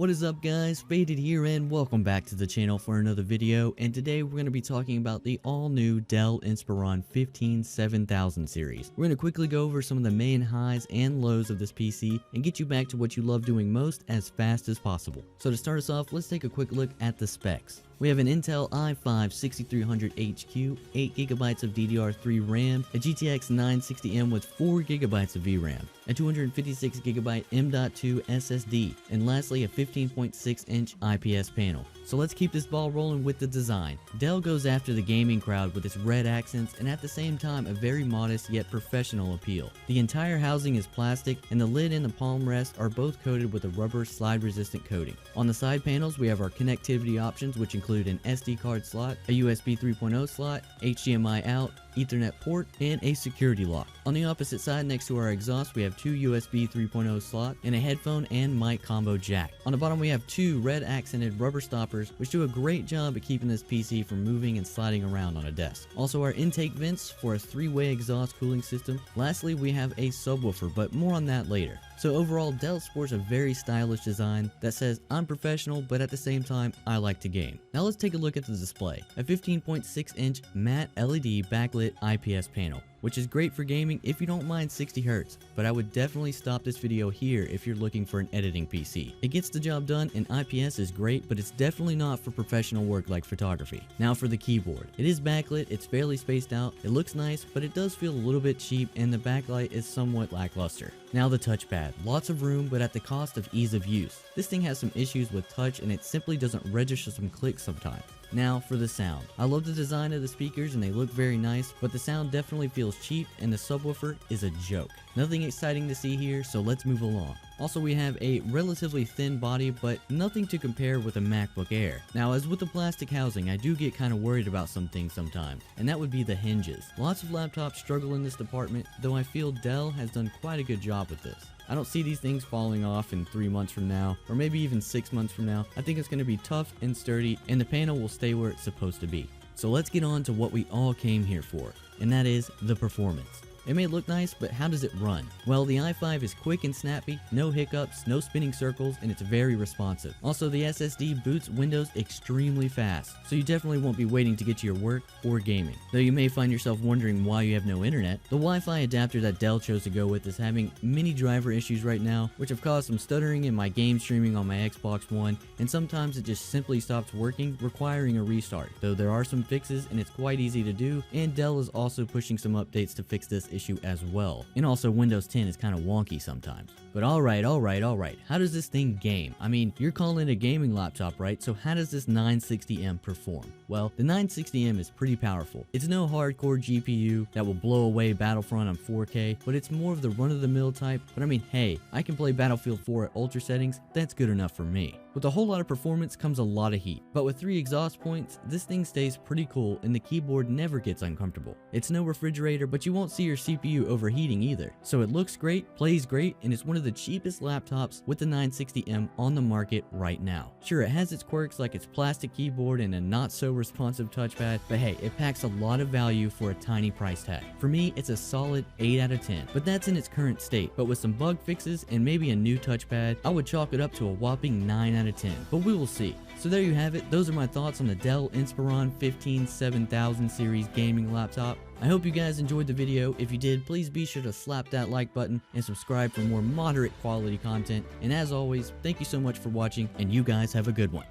What is up guys, Faded here and welcome back to the channel for another video, and today we're going to be talking about the all-new Dell Inspiron 7000 series. We're going to quickly go over some of the main highs and lows of this PC and get you back to what you love doing most as fast as possible. So to start us off, let's take a quick look at the specs. We have an Intel i5-6300HQ, 8GB of DDR3 RAM, a GTX 960M with 4GB of VRAM, a 256GB M.2 SSD, and lastly a 15.6-inch IPS panel. So let's keep this ball rolling with the design. Dell goes after the gaming crowd with its red accents and at the same time a very modest yet professional appeal. The entire housing is plastic and the lid and the palm rest are both coated with a rubber slide resistant coating. On the side panels we have our connectivity options, which include an SD card slot, a USB 3.0 slot, HDMI out, Ethernet port, and a security lock. On the opposite side next to our exhaust we have two USB 3.0 slot and a headphone and mic combo jack. On the bottom we have two red accented rubber stoppers which do a great job at keeping this PC from moving and sliding around on a desk. Also our intake vents for a three-way exhaust cooling system. Lastly we have a subwoofer, but more on that later. So overall, Dell sports a very stylish design that says I'm professional, but at the same time I like to game. Now let's take a look at the display. A 15.6-inch matte LED backlit IPS panel, which is great for gaming if you don't mind 60 Hz, but I would definitely stop this video here if you're looking for an editing PC. It gets the job done and IPS is great, but it's definitely not for professional work like photography. Now for the keyboard. It is backlit, it's fairly spaced out, it looks nice, but it does feel a little bit cheap and the backlight is somewhat lackluster. Now the touchpad. Lots of room, but at the cost of ease of use. This thing has some issues with touch and it simply doesn't register some clicks sometimes. Now for the sound. I love the design of the speakers and they look very nice, but the sound definitely feels cheap and the subwoofer is a joke. Nothing exciting to see here, so let's move along. Also we have a relatively thin body, but nothing to compare with a MacBook Air. Now as with the plastic housing, I do get kind of worried about some things sometimes, and that would be the hinges. Lots of laptops struggle in this department, though I feel Dell has done quite a good job with this. I don't see these things falling off in 3 months from now, or maybe even 6 months from now. I think it's going to be tough and sturdy, and the panel will stay where it's supposed to be. So let's get on to what we all came here for, and that is the performance. It may look nice, but how does it run? Well, the i5 is quick and snappy, no hiccups, no spinning circles, and it's very responsive. Also, the SSD boots Windows extremely fast, so you definitely won't be waiting to get to your work or gaming. Though you may find yourself wondering why you have no internet, the Wi-Fi adapter that Dell chose to go with is having many driver issues right now, which have caused some stuttering in my game streaming on my Xbox One, and sometimes it just simply stops working, requiring a restart. Though there are some fixes and it's quite easy to do, and Dell is also pushing some updates to fix this issue as well. And also Windows 10 is kind of wonky sometimes. But alright, how does this thing game? I mean, you're calling it a gaming laptop, right? So how does this 960M perform? Well, the 960M is pretty powerful. It's no hardcore GPU that will blow away Battlefront on 4K, but it's more of the run-of-the-mill type. But I mean, hey, I can play Battlefield 4 at ultra settings, that's good enough for me. With a whole lot of performance comes a lot of heat, but with 3 exhaust points, this thing stays pretty cool and the keyboard never gets uncomfortable. It's no refrigerator, but you won't see your CPU overheating either. So it looks great, plays great, and it's one of the cheapest laptops with the 960M on the market right now. Sure, it has its quirks like its plastic keyboard and a not so responsive touchpad, but hey, it packs a lot of value for a tiny price tag. For me, it's a solid 8 out of 10, but that's in its current state. But with some bug fixes and maybe a new touchpad, I would chalk it up to a whopping 9 out of 10, but we will see. So there you have it. Those are my thoughts on the Dell Inspiron 7000 series gaming laptop. I hope you guys enjoyed the video. If you did, please be sure to slap that like button and subscribe for more moderate quality content. And as always, thank you so much for watching, and you guys have a good one.